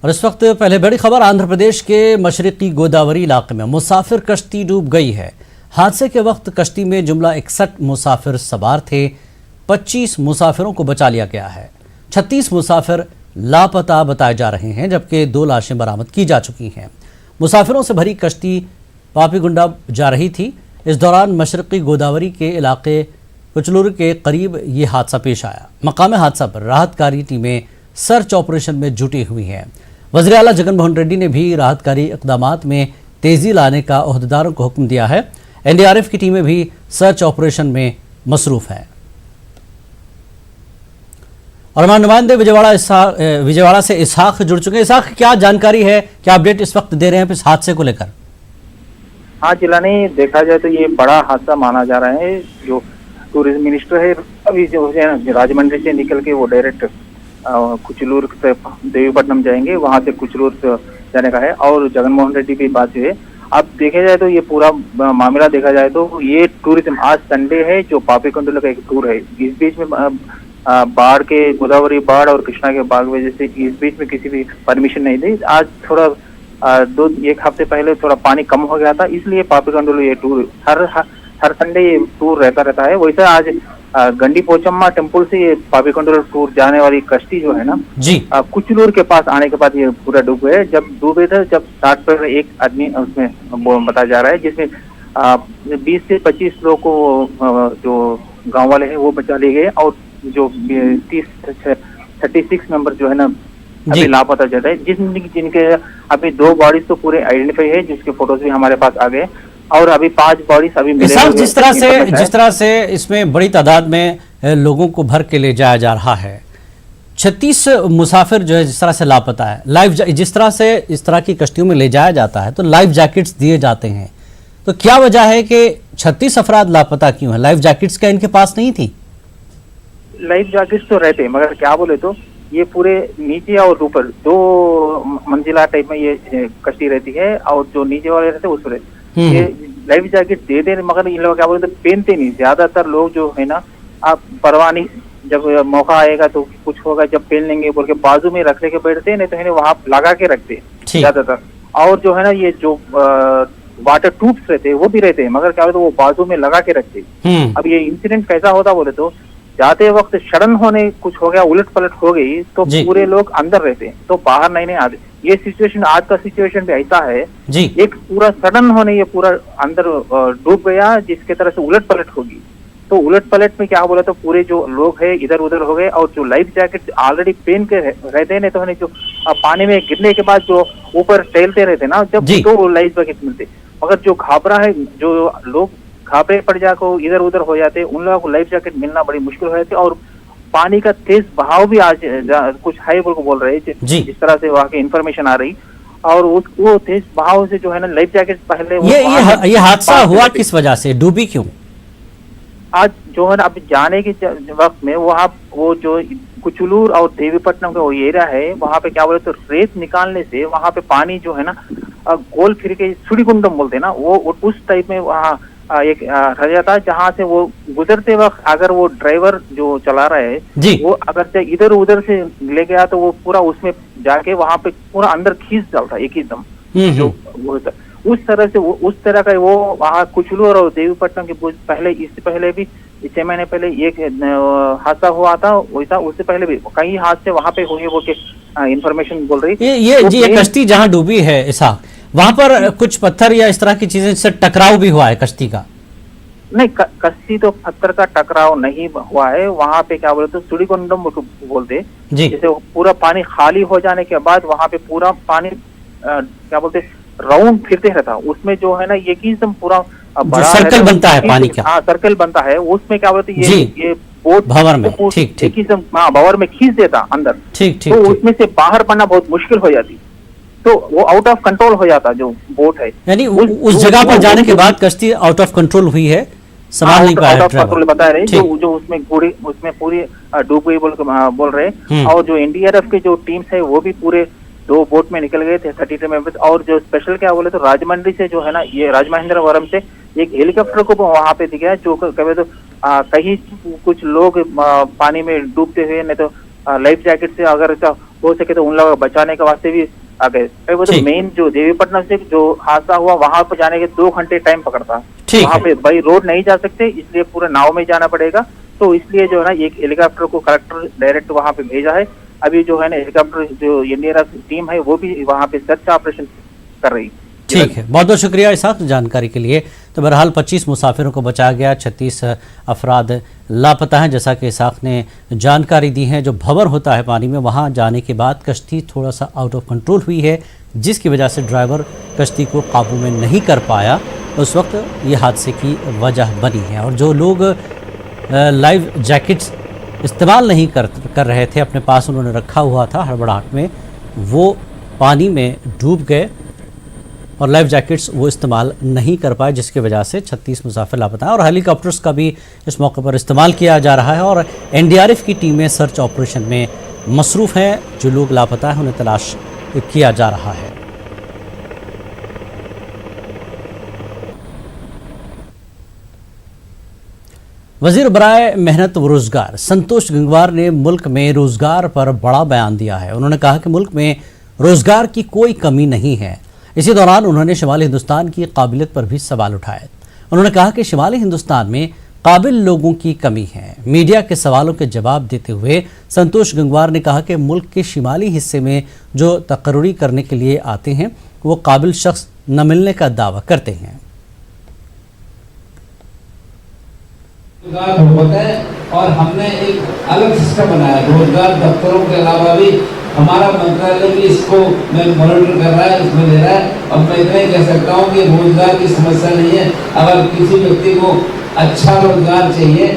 और इस वक्त पहले बड़ी खबर आंध्र प्रदेश के मशरकी गोदावरी इलाके में मुसाफिर कश्ती डूब गई है। हादसे के वक्त कश्ती में जुमला 61 मुसाफिर सवार थे। 25 मुसाफिरों को बचा लिया गया है। 36 मुसाफिर लापता बताए जा रहे हैं, जबकि 2 लाशें बरामद की जा चुकी हैं। मुसाफिरों से भरी कश्ती पापीगुंडा जा रही थी। इस दौरान मशरकी गोदावरी के इलाके कुचलूर के करीब ये हादसा पेश आया। मकामे हादसा पर राहतकारी टीमें सर्च ऑपरेशन में जुटी हुई हैं। वज़ीर आला जगन मोहन रेड्डी ने भी राहतकारी इक़दामात में तेजी लाने का ओहदेदारों को हुक्म दिया है। एनडीआरएफ की टीमें भी सर्च ऑपरेशन में मसरूफ हैं। और हमारे नुमाइंदे विजयवाड़ा से इसहाक जुड़ चुके हैं। इसहाक, क्या जानकारी है, क्या अपडेट इस वक्त दे रहे हैं इस हादसे को लेकर? हाँ जिलानी, देखा जाए तो ये बड़ा हादसा माना जा रहा है। जो टूरिज्म मिनिस्टर है अभी जो है राजमंड्री से निकल के वो डायरेक्ट कुचलूर से देवीपट्टनम जाएंगे, वहां से कुचलूर से जाने का है। और जगन मोहन रेड्डी की बात है। अब देखा जाए तो ये पूरा मामला देखा जाए तो ये टूरिज्म आज संडे है, जो पापीकोंडला का एक टूर है। इस बीच में बाढ़ के गोदावरी बाढ़ और कृष्णा के बाग वजह से इस बीच में किसी भी परमिशन नहीं दी। आज थोड़ा एक हफ्ते पहले थोड़ा पानी कम हो गया था, इसलिए पापीकोंडला ये टूर हर संडे ये टूर रहता है। वैसे आज गंडी पोचम्मा टेम्पल से ये पापीकोंडला टूर जाने वाली कश्ती जो है ना जी कुचलूर के पास आने के बाद ये पूरा डूब गए। जब डूबे थे जब 60 पर एक आदमी उसमें बताया जा रहा है, जिसमें 20 से 25 लोग को जो गांव वाले हैं वो बचा लिए गए। और जो 36 मेंबर जो है ना अभी लापता चल रहे हैं, जिनके अभी 2 बॉडीज तो पूरे आइडेंटिफाई है, जिसके फोटोज भी हमारे पास आ गए। और अभी 5 बॉडीज अभी मिले। जिस तरह से इसमें बड़ी तादाद में लोगों को भर के ले जाया जा रहा है, 36 मुसाफिर जो है जिस तरह से लापता है, जिस तरह से इस तरह की कश्तियों में ले जाया जाता है तो लाइफ जैकेट्स दिए जाते हैं, तो क्या वजह है कि 36 अफराद लापता क्यों है? लाइफ जैकेट्स क्या इनके पास नहीं थी? लाइफ जैकेट्स तो रहते, मगर क्या बोले तो ये पूरे नीचे और ऊपर 2 मंजिला टाइप में ये कश्ती रहती है, और जो नीचे वाले रहते हैं उस पर ये लाइफ जैकेट देते हैं, मगर इन लोग क्या बोलते पहनते नहीं। ज्यादातर लोग जो है ना आप परवाह नहीं, जब मौका आएगा तो कुछ होगा जब पहन लेंगे बोल के बाजू में रख लेके बैठते हैं, नहीं तो है वहां लगा के रखते हैं ज्यादातर। और जो है ना ये जो वाटर ट्यूब्स रहते हैं वो भी रहते हैं, मगर क्या बोलते वो बाजू में लगा के रखते हैं। अब ये इंसिडेंट कैसा होता बोले तो जाते वक्त सडन होने कुछ हो गया, उलट पलट हो गई तो पूरे लोग अंदर रहते हैं तो बाहर नहीं आते। ये सिचुएशन आज का सिचुएशन भी ऐसा है जी। एक पूरा सडन होने ये पूरा अंदर डूब गया, जिसके तरह से उलट पलट होगी। तो उलट पलट में क्या बोला तो पूरे जो लोग है इधर उधर हो गए। और जो लाइफ जैकेट ऑलरेडी पहन के रहते हैं तो जो पानी में गिरने के बाद जो ऊपर टहलते रहते ना, जब तो लाइफ जैकेट मिलते। मगर जो घाबरा है, जो लोग घाबरे पड़ जाकर इधर उधर हो जाते, उन लोगों को लाइफ जैकेट मिलना बड़ी मुश्किल हो जाती। और पानी का तेज बहाव भी आज कुछ हाई बोल रहे हैं, जिस तरह से वहाँ की इंफॉर्मेशन आ रही। और वो तेज बहाव से जो है ना लाइफ जैकेट पहले ये हादसा हुआ किस वजह से, डूबी क्यों? आज जो है ना अब जाने के वक्त में वहाँ वो जो कुचलूर और देवीपट्टनम का वो एरिया है, वहाँ पे क्या बोले तो रेत निकालने से वहाँ पे पानी जो है ना गोल फिर के सुड़ीकुंडम बोलते ना, वो उस टाइप में वहाँ एक रह जाता, जहाँ से वो गुजरते वक्त अगर वो ड्राइवर जो चला रहा है वो अगर से इधर उधर से ले गया तो वो पूरा उसमें जाके वहाँ पे पूरा अंदर खींच डालता एक ही दम। जो उस तरह से उस तरह का वो वहाँ कुचलूर और देवीपट्टनम के पहले, इससे पहले भी 6 महीने पहले एक हादसा हुआ था वैसा। उससे पहले भी कई हादसे वहाँ पे हुए, वो के इंफॉर्मेशन बोल रही। ये कश्ती जहाँ डूबी है ऐसा, वहां पर कुछ पत्थर या इस तरह की चीजें से टकराव भी हुआ है कश्ती का? नहीं, कश्ती तो पत्थर का टकराव नहीं हुआ है। वहाँ पे क्या बोलते सुड़ीकुंडम बोलते, जैसे पूरा पानी खाली हो जाने के बाद वहाँ पे पूरा पानी क्या बोलते राउंड फिरते रहता, उसमें जो है ना ये एकदम पूरा बड़ा सर्कल बनता है पानी का। हाँ, सर्कल बनता है, उसमें क्या बोलते ये बोट भंवर में ठीक भंवर में खींच देता अंदर, ठीक तो उसमें से बाहर पड़ना बहुत मुश्किल हो जाती, तो वो आउट ऑफ कंट्रोल हो जाता जो बोट है। यानी उस जगह पर जाने के बाद कश्ती आउट ऑफ कंट्रोल हुई है, संभाल नहीं पाया ड्राइवर, बता रहे जो उसमें पूरी डूब गई बोल रहे। और जो एनडीआरएफ के जो टीम्स है वो भी पूरे 2 बोट में निकल गए थे, 32 मेंबर्स। और जो स्पेशल क्या बोले तो राजमंड्री से जो है ना ये राजमहेंद्रवरम से एक हेलीकॉप्टर को वहां पे दिखाया, जो कहे तो कहीं कुछ लोग पानी में डूबते हुए, नहीं तो लाइफ जैकेट से अगर हो सके तो उन लोगों को बचाने के वास्ते भी आ गए। वो तो ठीक। मेन जो देवीपट्टनम से जो हादसा हुआ वहां पर जाने के 2 घंटे टाइम पकड़ता, ठीक वहां है। पे बाई रोड नहीं जा सकते, इसलिए पूरा नाव में जाना पड़ेगा। तो इसलिए जो है ना एक हेलीकॉप्टर को कलेक्टर डायरेक्ट वहां पे भेजा है। अभी जो है ना हेलीकॉप्टर जो एनडीआरएफ टीम है वो भी वहां पे सर्च ऑपरेशन कर रही। ठीक है, बहुत बहुत शुक्रिया इसाक जानकारी के लिए। तो बहरहाल 25 मुसाफिरों को बचाया गया, 36 अफराद लापता हैं। जैसा कि इसाक ने जानकारी दी है, जो भंवर होता है पानी में, वहां जाने के बाद कश्ती थोड़ा सा आउट ऑफ कंट्रोल हुई है, जिसकी वजह से ड्राइवर कश्ती को काबू में नहीं कर पाया। उस वक्त ये हादसे की वजह बनी है। और जो लोग लाइव जैकेट्स इस्तेमाल नहीं कर रहे थे, अपने पास उन्होंने रखा हुआ था हड़बड़ाहट में, वो पानी में डूब गए और लाइफ जैकेट्स वो इस्तेमाल नहीं कर पाए, जिसकी वजह से 36 मुसाफिर लापता हैं। और हेलीकॉप्टर्स का भी इस मौके पर इस्तेमाल किया जा रहा है और एनडीआरएफ की टीमें सर्च ऑपरेशन में मसरूफ़ हैं। जो लोग लापता हैं उन्हें तलाश किया जा रहा है। वज़ीर बराए मेहनत व रोज़गार संतोष गंगवार ने मुल्क में रोज़गार पर बड़ा बयान दिया है। उन्होंने कहा कि मुल्क में रोज़गार की कोई कमी नहीं है। इसी दौरान उन्होंने शुमाली हिंदुस्तान की काबिलियत पर भी सवाल उठाए। उन्होंने कहा कि शुमाली हिंदुस्तान में काबिल लोगों की कमी है। मीडिया के सवालों के जवाब देते हुए संतोष गंगवार ने कहा कि मुल्क के शुमाली हिस्से में जो तकर्री करने के लिए आते हैं वो काबिल शख्स न मिलने का दावा करते हैं। होता है और हमने एक अलग सिस्टम बनाया रोजगार दफ्तरों के अलावा भी हमारा मंत्रालय भी इसको मैं मॉनिटर कर रहा है, इसमें ले रहा है। और मैं इतना ही कह सकता हूँ कि रोजगार की समस्या नहीं है। अगर किसी व्यक्ति को अच्छा रोजगार चाहिए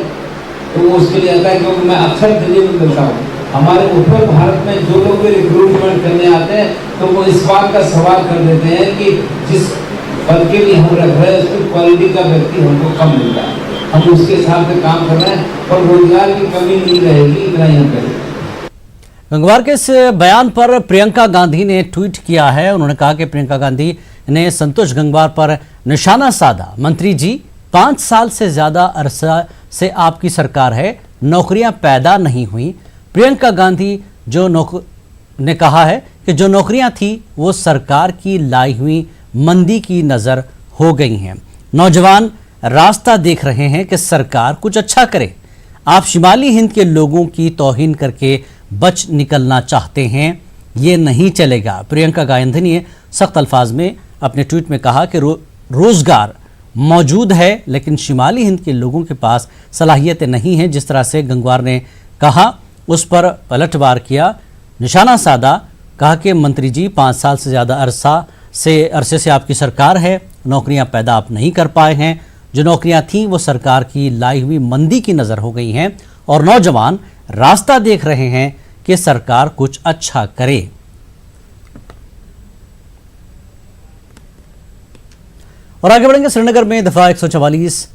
तो वो उसके लिए आता है, क्योंकि मैं अक्सर दिल्ली में मिलता हूँ। हमारे उत्तर भारत में जो लोग भी रिक्रूटमेंट करने आते हैं तो वो इस बात का सवाल कर देते हैं कि जिस पद के लिए हम रख रहे हैं उसकी क्वालिटी का व्यक्ति हमको कम मिलता है। हम उसके हिसाब से काम कर रहे हैं और रोजगार की कमी नहीं रहेगी, इतना ही हम करेंगे। गंगवार के इस बयान पर प्रियंका गांधी ने ट्वीट किया है। उन्होंने कहा कि प्रियंका गांधी ने संतोष गंगवार पर निशाना साधा। मंत्री जी, 5 साल से ज्यादा अरसा से आपकी सरकार है, नौकरियां पैदा नहीं हुई। प्रियंका गांधी ने कहा है कि जो नौकरियां थी वो सरकार की लाई हुई मंदी की नजर हो गई हैं। नौजवान रास्ता देख रहे हैं कि सरकार कुछ अच्छा करे। आप शिमाली हिंद के लोगों की तौहीन करके बच निकलना चाहते हैं, ये नहीं चलेगा। प्रियंका गांधी ने सख्त अल्फाज में अपने ट्वीट में कहा कि रोजगार मौजूद है लेकिन शिमाली हिंद के लोगों के पास सलाहियतें नहीं हैं। जिस तरह से गंगवार ने कहा उस पर पलटवार किया, निशाना साधा। कहा कि मंत्री जी, 5 साल से ज़्यादा अरसे से आपकी सरकार है, नौकरियां पैदा आप नहीं कर पाए हैं। जो नौकरियां थीं वो सरकार की लाई हुई मंदी की नज़र हो गई हैं और नौजवान रास्ता देख रहे हैं कि सरकार कुछ अच्छा करे। और आगे बढ़ेंगे। श्रीनगर में दफा 144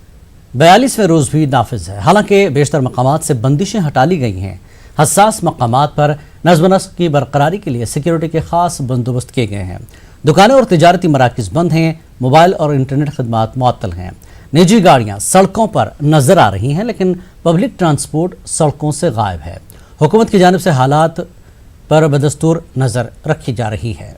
42वें रोज भी नाफिज है। हालांकि बेशतर मकामात से बंदिशें हटा ली गई हैं। हसास मकामात पर नज़्म नस्क की बरकरारी के लिए सिक्योरिटी के खास बंदोबस्त किए गए हैं। दुकानें और तिजारती मराकज़ बंद हैं। मोबाइल और इंटरनेट खदमात मुअत्तल हैं। निजी गाड़ियां सड़कों पर नजर आ रही हैं लेकिन पब्लिक ट्रांसपोर्ट सड़कों से गायब है। हुकूमत की जानिब से हालात पर बदस्तूर नजर रखी जा रही है।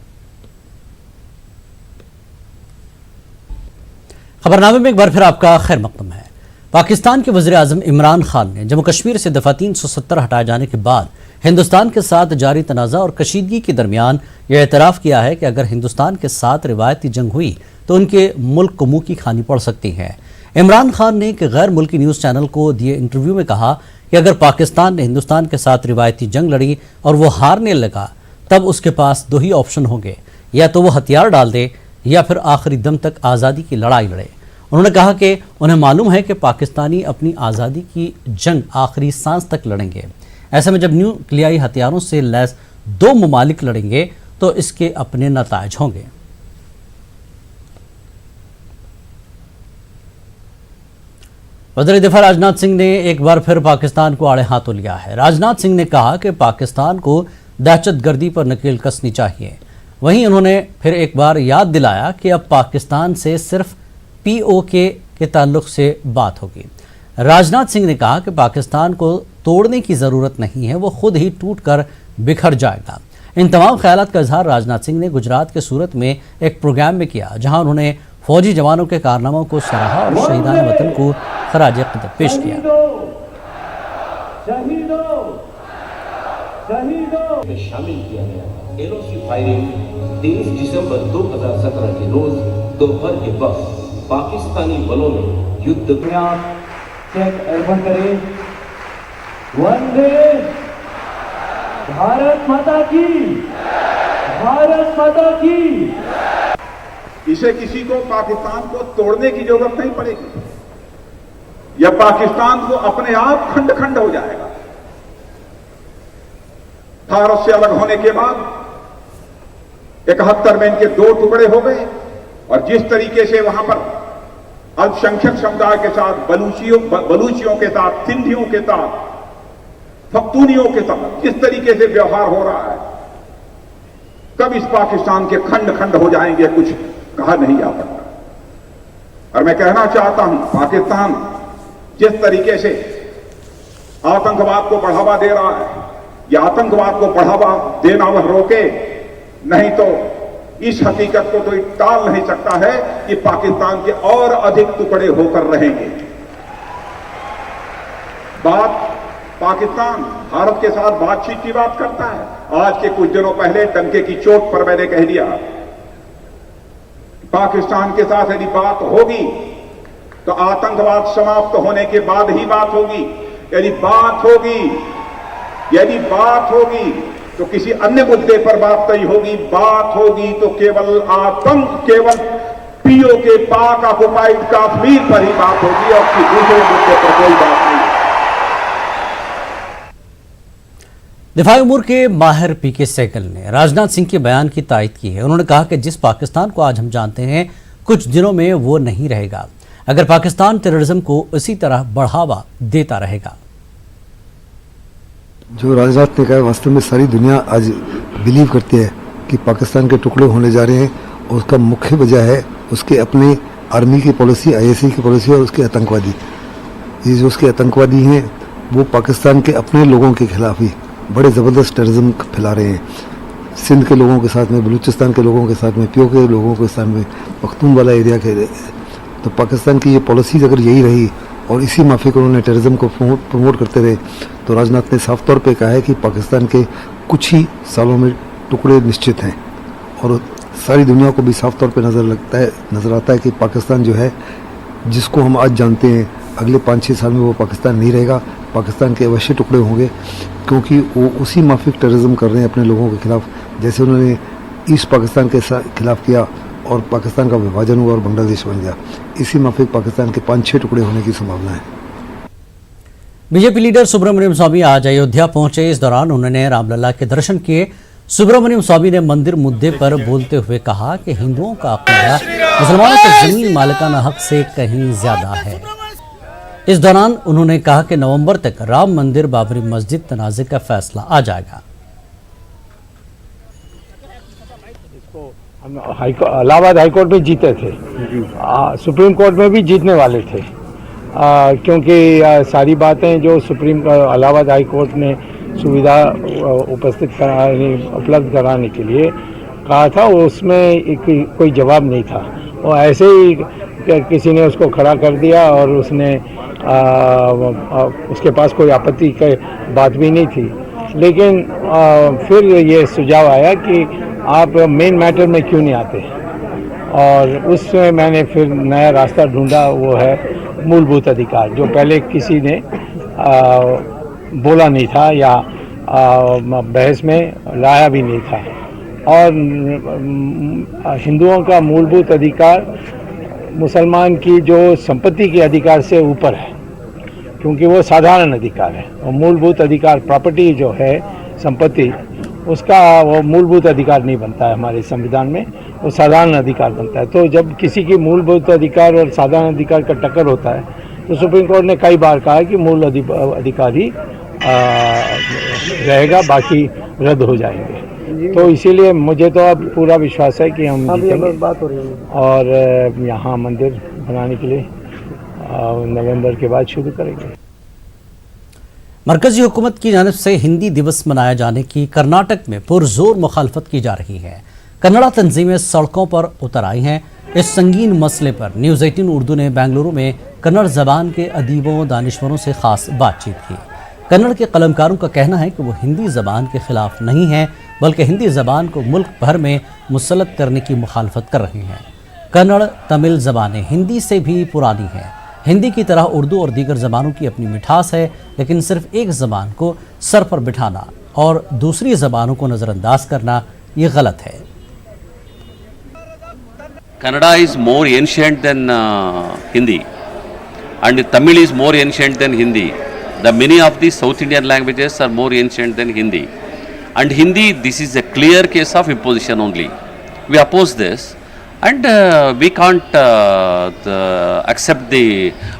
खबरनामे में एक बार फिर आपका खैर मकदम है। पाकिस्तान के वज़ीर आज़म इमरान खान ने जम्मू कश्मीर से दफ़ा 370 हटाए जाने के बाद हिंदुस्तान के साथ जारी तनाज़ा और कशीदगी के दरमियान यह एतराफ़ किया है कि अगर हिंदुस्तान के साथ रिवायती जंग हुई तो उनके मुल्क को मुँह की खानी पड़ सकती है। इमरान खान ने एक गैर मुल्की न्यूज़ चैनल को दिए इंटरव्यू में कहा कि अगर पाकिस्तान ने हिंदुस्तान के साथ रिवायती जंग लड़ी और वो हारने लगा तब उसके पास 2 ही ऑप्शन होंगे, या तो वो हथियार डाल दे या फिर आखिरी दम तक आज़ादी की लड़ाई लड़े। उन्होंने कहा कि उन्हें मालूम है कि पाकिस्तानी अपनी आज़ादी की जंग आखिरी सांस तक लड़ेंगे। ऐसे में जब न्यूक्लियाई हथियारों से लैस 2 ममालिक लड़ेंगे तो इसके अपने नताइज होंगे। वज़ीर दिफा राजनाथ सिंह ने एक बार फिर पाकिस्तान को आड़े हाथों लिया है। राजनाथ सिंह ने कहा कि पाकिस्तान को दहशतगर्दी पर नकेल कसनी चाहिए। वहीं उन्होंने फिर एक बार याद दिलाया कि अब पाकिस्तान से सिर्फ POK के ताल्लुक से बात होगी। राजनाथ सिंह ने कहा कि पाकिस्तान को तोड़ने की ज़रूरत नहीं है, वो खुद ही टूट कर बिखर जाएगा। इन तमाम ख्यालात का इजहार राजनाथ सिंह ने गुजरात के सूरत में एक प्रोग्राम में किया, जहां उन्होंने फौजी जवानों के कारनामों को सराहा और शहीदान वतन को खराज अक़ीदत पेश किया। शामिल किया गया एलओसी फायरिंग 23 दिसंबर 2017 के रोज दोपहर के वक्त पाकिस्तानी बलों ने युद्ध चेक अर्पण करें। वंदे भारत माता की, भारत माता की। इसे किसी को पाकिस्तान को तोड़ने की जरूरत नहीं पड़ेगी। यह पाकिस्तान को अपने आप खंड खंड हो जाएगा। भारत से अलग होने के बाद 71 में इनके 2 टुकड़े हो गए और जिस तरीके से वहां पर अल्पसंख्यक समुदाय के साथ बलूचियों के साथ, सिंधियों के साथ, पख्तूनियों के साथ जिस तरीके से व्यवहार हो रहा है, कब इस पाकिस्तान के खंड खंड हो जाएंगे कुछ कहा नहीं जा सकता। और मैं कहना चाहता हूं, पाकिस्तान जिस तरीके से आतंकवाद को बढ़ावा दे रहा है, या आतंकवाद को बढ़ावा देना वह रोके, नहीं तो इस हकीकत को तो टाल नहीं सकता है कि पाकिस्तान के और अधिक टुकड़े होकर रहेंगे। पाकिस्तान भारत के साथ बातचीत की बात करता है। आज के कुछ दिनों पहले डंके की चोट पर मैंने कह दिया, पाकिस्तान के साथ यदि बात होगी तो आतंकवाद समाप्त होने के बाद ही बात होगी। यदि बात होगी तो किसी अन्य मुद्दे पर बात नहीं होगी। बात होगी तो केवल पीओके पाक ऑक्युपाइड कश्मीर पर ही बात होगी और किसी दूसरे मुद्दे पर कोई बात नहीं। दिफाई उमूर के माहिर पीके सहगल ने राजनाथ सिंह के बयान की तायद की है। उन्होंने कहा कि जिस पाकिस्तान को आज हम जानते हैं, कुछ दिनों में वो नहीं रहेगा अगर पाकिस्तान टेररिज्म को इसी तरह बढ़ावा देता रहेगा। जो राजनाथ ने कहा, वास्तव में सारी दुनिया आज बिलीव करती है कि पाकिस्तान के टुकड़े होने जा रहे हैं और उसका मुख्य वजह है उसके अपने आर्मी की पॉलिसी, ISI की पॉलिसी और उसके आतंकवादी। ये जो उसके आतंकवादी हैं वो पाकिस्तान के अपने लोगों के खिलाफ ही बड़े ज़बरदस्त टेररिज्म फैला रहे हैं। सिंध के लोगों के साथ में, बलूचिस्तान के लोगों के साथ में, पीओके के लोगों के साथ में, पख्तूनवाला एरिया के। तो पाकिस्तान की ये पॉलिसीज अगर यही रही और इसी माफिक उन्होंने टेररिज्म को प्रमोट करते रहे, तो राजनाथ ने साफ तौर पे कहा है कि पाकिस्तान के कुछ ही सालों में टुकड़े निश्चित हैं। और सारी दुनिया को भी साफ तौर पे नज़र आता है कि पाकिस्तान जो है, जिसको हम आज जानते हैं, अगले 5-6 साल में वो पाकिस्तान नहीं रहेगा। पाकिस्तान के अवश्य टुकड़े होंगे, क्योंकि वो उसी माफिक टेररिज्म कर रहे हैं अपने लोगों के खिलाफ, जैसे उन्होंने ईस्ट पाकिस्तान के खिलाफ किया और पाकिस्तान का विभाजन हुआ और बांग्लादेश बन गया। इसी माफिक पाकिस्तान के 5-6 टुकड़े होने की संभावना है। बीजेपी लीडर सुब्रमण्यम स्वामी आज अयोध्या पहुंचे। इस दौरान उन्होंने रामलला के दर्शन किए। सुब्रमण्यम स्वामी ने मंदिर मुद्दे पर बोलते हुए कहा कि हिंदुओं का अक़ीदा मुसलमानों के जमीन मालिकाना हक से कहीं ज्यादा है। इस दौरान उन्होंने कहा कि नवंबर तक राम मंदिर, बाबरी मस्जिद तनाज़े का फैसला आ जाएगा। इलाहाबाद हाईकोर्ट में जीते थे, सुप्रीम कोर्ट में भी जीतने वाले थे, क्योंकि सारी बातें जो इलाहाबाद हाईकोर्ट ने सुविधा उपलब्ध कराने के लिए कहा था, उसमें कोई जवाब नहीं था। वो ऐसे ही किसी ने उसको खड़ा कर दिया और उसने उसके पास कोई आपत्ति की बात भी नहीं थी। लेकिन फिर ये सुझाव आया कि आप मेन मैटर में क्यों नहीं आते, और उसमें मैंने फिर नया रास्ता ढूंढा। वो है मूलभूत अधिकार, जो पहले किसी ने बोला नहीं था या बहस में लाया भी नहीं था। और हिंदुओं का मूलभूत अधिकार मुसलमान की जो संपत्ति के अधिकार से ऊपर है, क्योंकि वो साधारण अधिकार है। और मूलभूत अधिकार, प्रॉपर्टी जो है, संपत्ति, उसका वो मूलभूत अधिकार नहीं बनता है हमारे संविधान में, वो साधारण अधिकार बनता है। तो जब किसी की मूलभूत अधिकार और साधारण अधिकार का टक्कर होता है, तो सुप्रीम कोर्ट ने कई बार कहा कि मूल अधिकार ही रहेगा, बाकी रद्द हो जाएंगे। तो इसीलिए मुझे तो अब पूरा विश्वास है कि हम जीतेंगे और यहाँ मंदिर बनाने के लिए नवंबर के बाद शुरू करेंगे। मरकजी हुकूमत की जानिब से हिंदी दिवस मनाए जाने की कर्नाटक में पुरजोर मुखालफत की जा रही है। कन्नड़ा तंजीमें सड़कों पर उतर आई हैं। इस संगीन मसले पर न्यूज़ 18 उर्दू ने बेंगलुरु में कन्नड़ ज़बान के अदीबों दानिशवरों से ख़ास बातचीत की। कन्नड़ के कलमकारों का कहना है कि वो हिंदी ज़बान के ख़िलाफ़ नहीं हैं, बल्कि हिंदी ज़बान को मुल्क भर में मुसल्लत करने की मुखालफत कर रहे हैं। कन्नड़ तमिल ज़बानें हिंदी से भी पुरानी हैं। हिंदी की तरह उर्दू और दीगर ज़बानों की अपनी मिठास है, लेकिन सिर्फ एक ज़बान को सर पर बिठाना और दूसरी ज़बानों को नज़रअंदाज करना ये गलत है। Kannada is more ancient than Hindi, and Tamil is more ancient than Hindi. The many of the South Indian languages are more ancient than Hindi, and Hindi, this is a clear case of imposition only. We oppose this, and we can't accept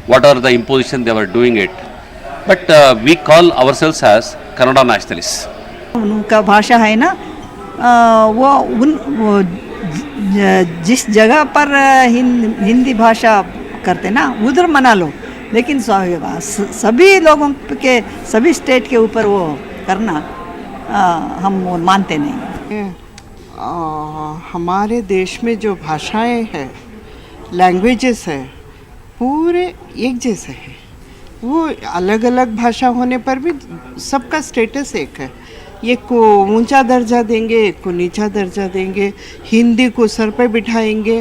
whatever the imposition they were doing it. But we call ourselves as Kannada nationalists. उनका भाषा है ना, वो जिस जगह पर हिंदी भाषा करते ना उधर मना लो, लेकिन सभी लोगों के सभी स्टेट के ऊपर वो करना हम वो मानते नहीं। हमारे देश में जो भाषाएं हैं, लैंग्वेजेस हैं, पूरे एक जैसे हैं। वो अलग अलग भाषा होने पर भी सबका स्टेटस एक है। एक को ऊंचा दर्जा देंगे, एक को नीचा दर्जा देंगे। हिंदी को सर पे बिठाएंगे,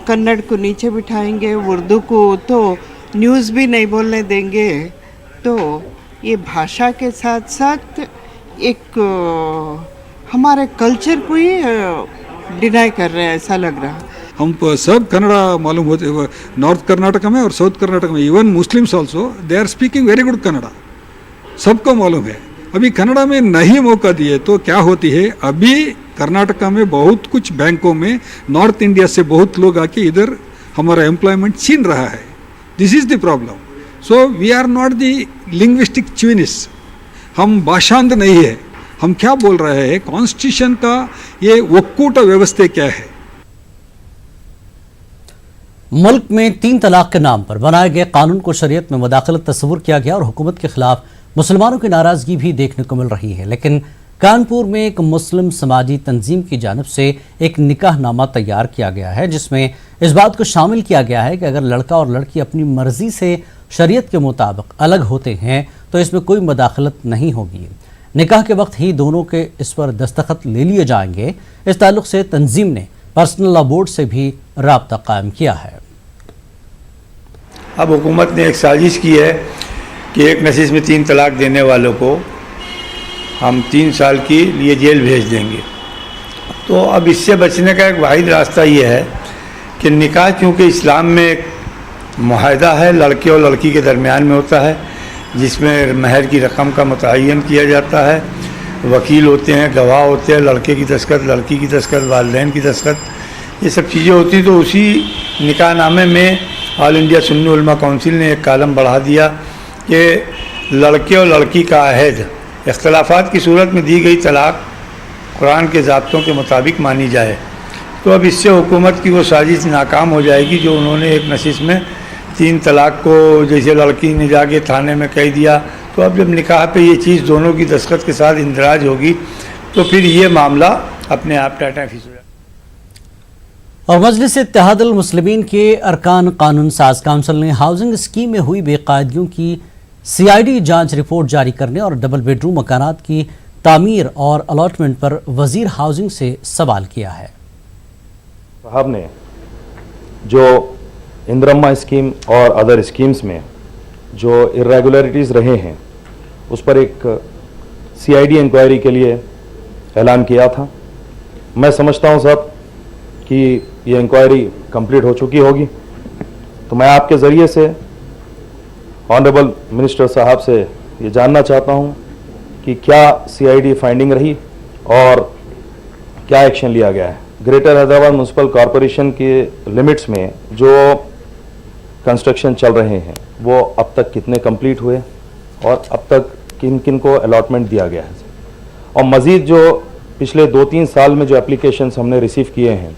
कन्नड़ को नीचे बिठाएंगे, उर्दू को तो न्यूज़ भी नहीं बोलने देंगे। तो ये भाषा के साथ साथ एक हमारे कल्चर को ही डिनाई कर रहे हैं, ऐसा लग रहा है। हम सब कन्नड़ा मालूम होते, नॉर्थ कर्नाटक में और साउथ कर्नाटक में even Muslims also they are speaking very good Kannada, सबको मालूम है। अभी कन्नड़ा में नहीं मौका दिए तो क्या होती है, अभी कर्नाटका में बहुत कुछ बैंकों में नॉर्थ इंडिया से बहुत लोग आके इधर हमारा एम्प्लॉयमेंट छीन रहा है। This is the problem. So we are not the linguistic chauvinist, हम भाषांध नहीं है। हम क्या बोल रहे हैं, कॉन्स्टिट्यूशन का ये वक्कूट व्यवस्था क्या है। मुल्क में 3 तलाक के नाम पर बनाए गए कानून को शरीयत में मुदाखलत तस्वुर किया गया और हुकूमत के खिलाफ मुसलमानों की नाराजगी भी देखने को मिल रही है। लेकिन कानपुर में एक मुस्लिम समाजी तंजीम की जानिब से एक निकाहनामा तैयार किया गया है, जिसमें इस बात को शामिल किया गया है कि अगर लड़का और लड़की अपनी मर्जी से शरीयत के मुताबिक अलग होते हैं तो इसमें कोई मुदाखलत नहीं होगी। निकाह के वक्त ही दोनों के इस पर दस्तखत ले लिए जाएंगे। इस ताल्लुक से तंजीम ने पर्सनल लॉ बोर्ड से भी राब्ता कायम किया है। अब हुकूमत ने एक साजिश की है कि एक नसीस में 3 तलाक देने वालों को हम 3 साल के लिए जेल भेज देंगे। तो अब इससे बचने का एक वाहिद रास्ता ये है कि निकाह, चूँकि इस्लाम में एक मुआहदा है, लड़के और लड़की के दरमियान में होता है, जिसमें महर की रकम का मुतय्यन किया जाता है, वकील होते हैं, गवाह होते हैं, लड़के की दस्तखत, लड़की की दस्तखत, वालिदैन की दस्तखत, ये सब चीज़ें होती। तो उसी निकाहनामे में ऑल इंडिया सुन्नी उलमा काउंसिल ने एक कालम बढ़ा दिया कि लड़के और लड़की का अहद इख्तलाफात की सूरत में दी गई तलाक कुरान के ज़ाब्तों के मुताबिक मानी जाए। तो अब इससे हुकूमत की वो साजिश नाकाम हो जाएगी जो उन्होंने एक नसीस में 3 तलाक को, जैसे लड़की ने जाके थाने में कह दिया, तो अब जब निकाह पे ये चीज़ दोनों की दस्तखत के साथ इंदराज होगी तो फिर ये मामला अपने आप टाटा फीस हो जाएगा। और मजलिस इत्तेहादुल मुस्लिमीन के अरकान कानून साज काउंसिल ने हाउसिंग स्कीम में हुई बेकायदगियों की CID जांच रिपोर्ट जारी करने और डबल बेडरूम मकानात की तामीर और अलॉटमेंट पर वजीर हाउसिंग से सवाल किया है। साहब ने जो इंदिरम्मा स्कीम और अदर स्कीम्स में जो इरेगुलरिटीज़ रहे हैं उस पर एक CID इंक्वायरी के लिए ऐलान किया था। मैं समझता हूं साहब कि ये इंक्वायरी कंप्लीट हो चुकी होगी, तो मैं आपके ज़रिए से ऑनरेबल मिनिस्टर साहब से ये जानना चाहता हूं कि क्या CID फाइंडिंग रही और क्या एक्शन लिया गया है। ग्रेटर हैदराबाद म्यूनसिपल कॉरपोरेशन के लिमिट्स में जो कंस्ट्रक्शन चल रहे हैं वो अब तक कितने कंप्लीट हुए और अब तक किन किन को अलॉटमेंट दिया गया है, और मज़ीद जो पिछले 2-3 साल में जो एप्लीकेशंस हमने रिसीव किए हैं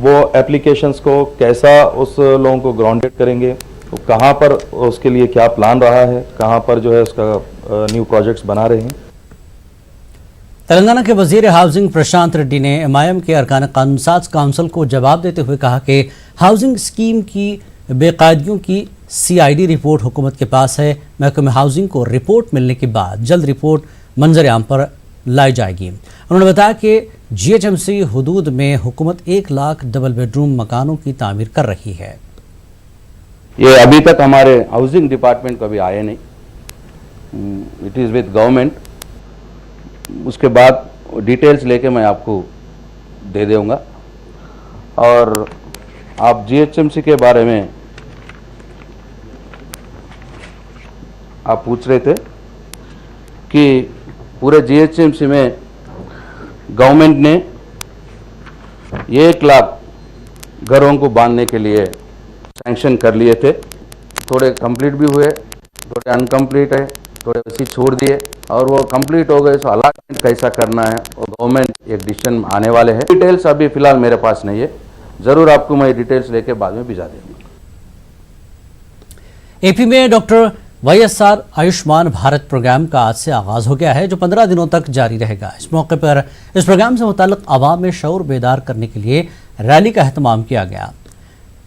वो एप्लीकेशंस को कैसा उस लोगों को ग्राउंडेड करेंगे, तो कहाँ पर उसके लिए क्या प्लान रहा है, कहाँ पर जो है उसका न्यू प्रोजेक्ट्स बना रहे हैं। तेलंगाना के वजीर हाउसिंग प्रशांत रेड्डी ने एमआईएम के अरकान कानून साज काउंसिल को जवाब देते हुए कहा कि हाउसिंग स्कीम की बेकायदगियों की सीआईडी रिपोर्ट हुकूमत के पास है। महकमे हाउसिंग को रिपोर्ट मिलने के बाद जल्द रिपोर्ट मंजर आम पर लाई जाएगी। उन्होंने बताया कि जीएचएमसी हुदूद में हुकूमत 1 लाख डबल बेडरूम मकानों की तामीर कर रही है। ये अभी तक हमारे हाउसिंग डिपार्टमेंट को अभी आए नहीं, इट इज़ विद गवर्नमेंट। उसके बाद डिटेल्स लेके मैं आपको दे दूंगा। और आप जीएचएमसी के बारे में आप पूछ रहे थे कि पूरे जीएचएमसी में गवर्नमेंट ने 1 लाख घरों को बांधने के लिए सैंक्शन कर लिए थे। थोड़े कंप्लीट भी हुए, थोड़े अनकम्प्लीट है, थोड़े वैसे छोड़ दिए और वो कंप्लीट हो गए। तो अलाटमेंट कैसा करना है वो गवर्नमेंट एक डिसीजन आने वाले हैं। डिटेल्स अभी फिलहाल मेरे पास नहीं है, ज़रूर आपको मैं डिटेल्स लेके बाद में भिजा दूंगा। एपी में doctor YSR Ayushman Bharat programme का आज से आगाज हो गया है, जो 15 दिनों तक जारी रहेगा। इस मौके पर इस प्रोग्राम से मुताल्लिक आवाम में शऊर बेदार करने के लिए रैली का एहतमाम किया गया।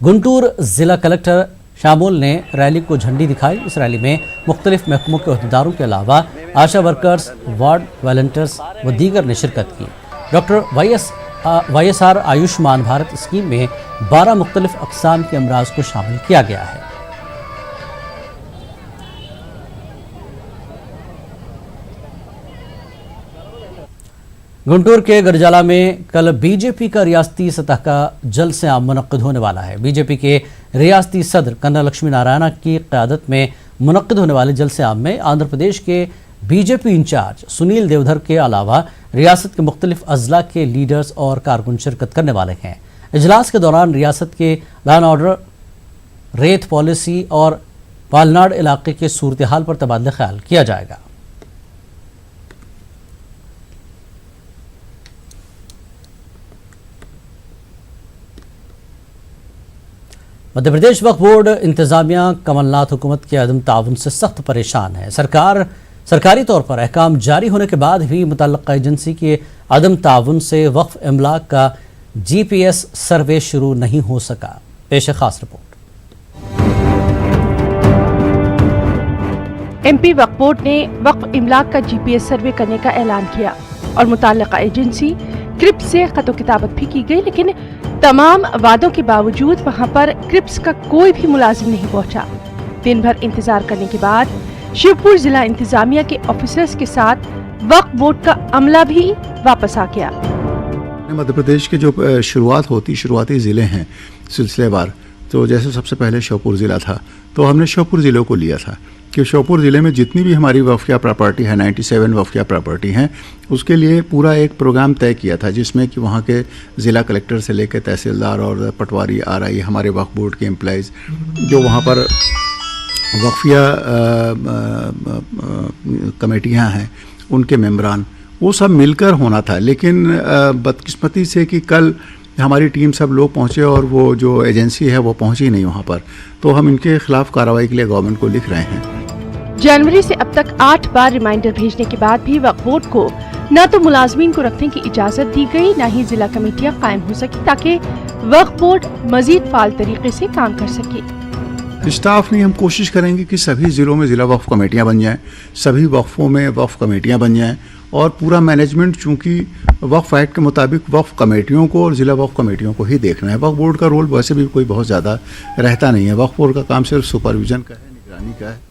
गुंटूर जिला कलेक्टर शामुल ने रैली को झंडी दिखाई। इस रैली में मुख्तलिफ महकमों के अहदेदारों के अलावा आशा वर्कर्स, वार्ड वॉलंटियर्स व दीगर ने शिरकत की। Doctor YSR Ayushman Bharat scheme में 12 मुख्तलिफ अक़साम के अमराज को शामिल किया गया है। गुंटूर के गरजाला में कल बीजेपी का रियासती सतह का जलसे आम मुनक्किद होने वाला है। बीजेपी के रियासती सदर कन्ना लक्ष्मी नारायण की क़यादत में मुनक्किद होने वाले जलसे आम में आंध्र प्रदेश के बीजेपी इंचार्ज सुनील देवधर के अलावा रियासत के मुख्तलिफ अजला के लीडर्स और कारकुन शिरकत करने वाले हैं। इजलास के दौरान रियासत के लॉ एंड ऑर्डर, रेत पॉलिसी और पालनाड इलाके के सूरत हाल पर तबादला ख्याल किया जाएगा। मध्य प्रदेश वक्फ बोर्ड इंतजामिया कमलनाथ हुकूमत के अदम ताउन से सख्त परेशान है। सरकारी तौर पर अहकाम जारी होने के बाद भी मुतल्लका एजेंसी के अदम ताउन से वक्फ इमलाक का GPS सर्वे शुरू नहीं हो सका। पेश खास रिपोर्ट। MP वक्फ बोर्ड ने वक्फ इमलाक का GPS सर्वे करने का ऐलान किया और मुतल्लका एजेंसी क्रिप्स से खतो किताबत भी की गई, लेकिन तमाम वादों के बावजूद वहां पर क्रिप्स का कोई भी मुलाजिम नहीं पहुंचा। दिन भर इंतजार करने के बाद शिवपुर जिला इंतजामिया के ऑफिसर्स के साथ वक्फ बोर्ड का अमला भी वापस आ गया। मध्य प्रदेश के जो शुरुआती ज़िले हैं सिलसिलेवार, तो जैसे सबसे पहले श्योपुर ज़िला था, तो हमने श्योपुर ज़िले को लिया था कि श्योपुर ज़िले में जितनी भी हमारी वफ़किया प्रॉपर्टी है, 97 वफ़किया प्रॉपर्टी हैं, उसके लिए पूरा एक प्रोग्राम तय किया था, जिसमें कि वहाँ के ज़िला कलेक्टर से लेकर तहसीलदार और पटवारी RI, हमारे वक्फ बोर्ड के एम्प्लॉइज़ जो वहाँ पर वक़फिया कमेटियाँ हैं, उनके मेंबरान, वो सब मिलकर होना था। लेकिन बदकिस्मती से कि कल हमारी टीम सब लोग पहुँचे और वो जो एजेंसी है वो पहुँची नहीं वहाँ पर, तो हम इनके खिलाफ कार्रवाई के लिए गवर्नमेंट को लिख रहे हैं। जनवरी से अब तक 8 बार रिमाइंडर भेजने के बाद भी वक्फ बोर्ड को न तो मुलाजमीन को रखने की इजाजत दी गई, न ही जिला कमेटियां कायम हो सकी ताकि वक्फ बोर्ड मजीद फाल तरीके से काम कर सके। स्टाफ नहीं, हम कोशिश करेंगे कि सभी ज़िलों में ज़िला वक्फ कमेटियाँ बन जाएँ, सभी वक्फों में वक्फ कमेटियाँ बन जाएँ और पूरा मैनेजमेंट, चूँकि वक्फ एक्ट के मुताबिक वक्फ कमेटियों को और ज़िला वक्फ कमेटियों को ही देखना है। वक्फ बोर्ड का रोल वैसे भी कोई बहुत ज़्यादा रहता नहीं है। वक्फ बोर्ड का काम सिर्फ सुपरविजन का है, निगरानी का है।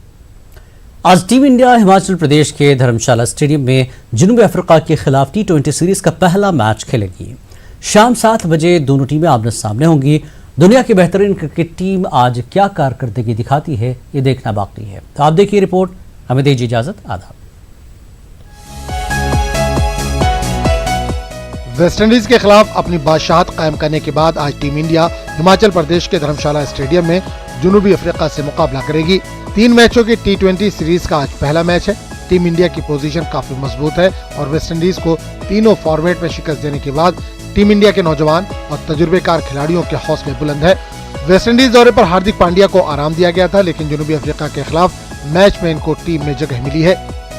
आज टीम इंडिया हिमाचल प्रदेश के धर्मशाला स्टेडियम में जनूबी अफ्रीका के खिलाफ T20 सीरीज का पहला मैच खेलेगी। शाम 7 बजे दोनों टीमें आमने सामने होंगी। दुनिया की बेहतरीन क्रिकेट टीम आज क्या कारकर्दगी दिखाती है, ये देखना बाकी है। तो आप देखिए रिपोर्ट। हमें दीजिए इजाजत। आदाब। वेस्टइंडीज के खिलाफ अपनी बादशाहत कायम करने के बाद आज टीम इंडिया हिमाचल प्रदेश के धर्मशाला स्टेडियम में जनूबी अफ्रीका से मुकाबला करेगी। 3 मैचों की T20 सीरीज का आज पहला मैच है। टीम इंडिया की पोजीशन काफी मजबूत है और वेस्टइंडीज को तीनों फॉर्मेट में शिकस्त देने के बाद टीम इंडिया के नौजवान और तजुर्बेकार खिलाड़ियों के हौसले बुलंद है। वेस्टइंडीज दौरे पर हार्दिक पांड्या को आराम दिया गया था, लेकिन जनूबी अफ्रीका के खिलाफ मैच में इनको टीम में जगह मिली है।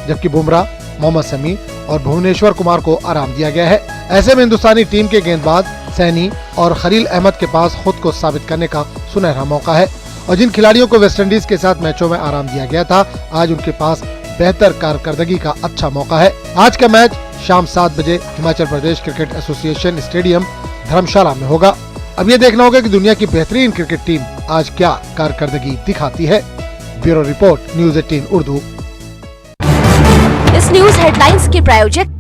जबकि बुमराह, मोहम्मद शमी और भुवनेश्वर कुमार को आराम दिया गया है। ऐसे में हिंदुस्तानी टीम के गेंदबाज सैनी और खलील अहमद के पास खुद को साबित करने का सुनहरा मौका है और जिन खिलाड़ियों को वेस्टइंडीज के साथ मैचों में आराम दिया गया था, आज उनके पास बेहतर कारकर्दगी का अच्छा मौका है। आज का मैच शाम 7 बजे Himachal Pradesh cricket association stadium धर्मशाला में होगा। अब ये देखना होगा कि दुनिया की बेहतरीन क्रिकेट टीम आज क्या कारकर्दगी दिखाती है। Bureau report, news 18 Urdu. इस न्यूज हेडलाइंस के प्रायोजक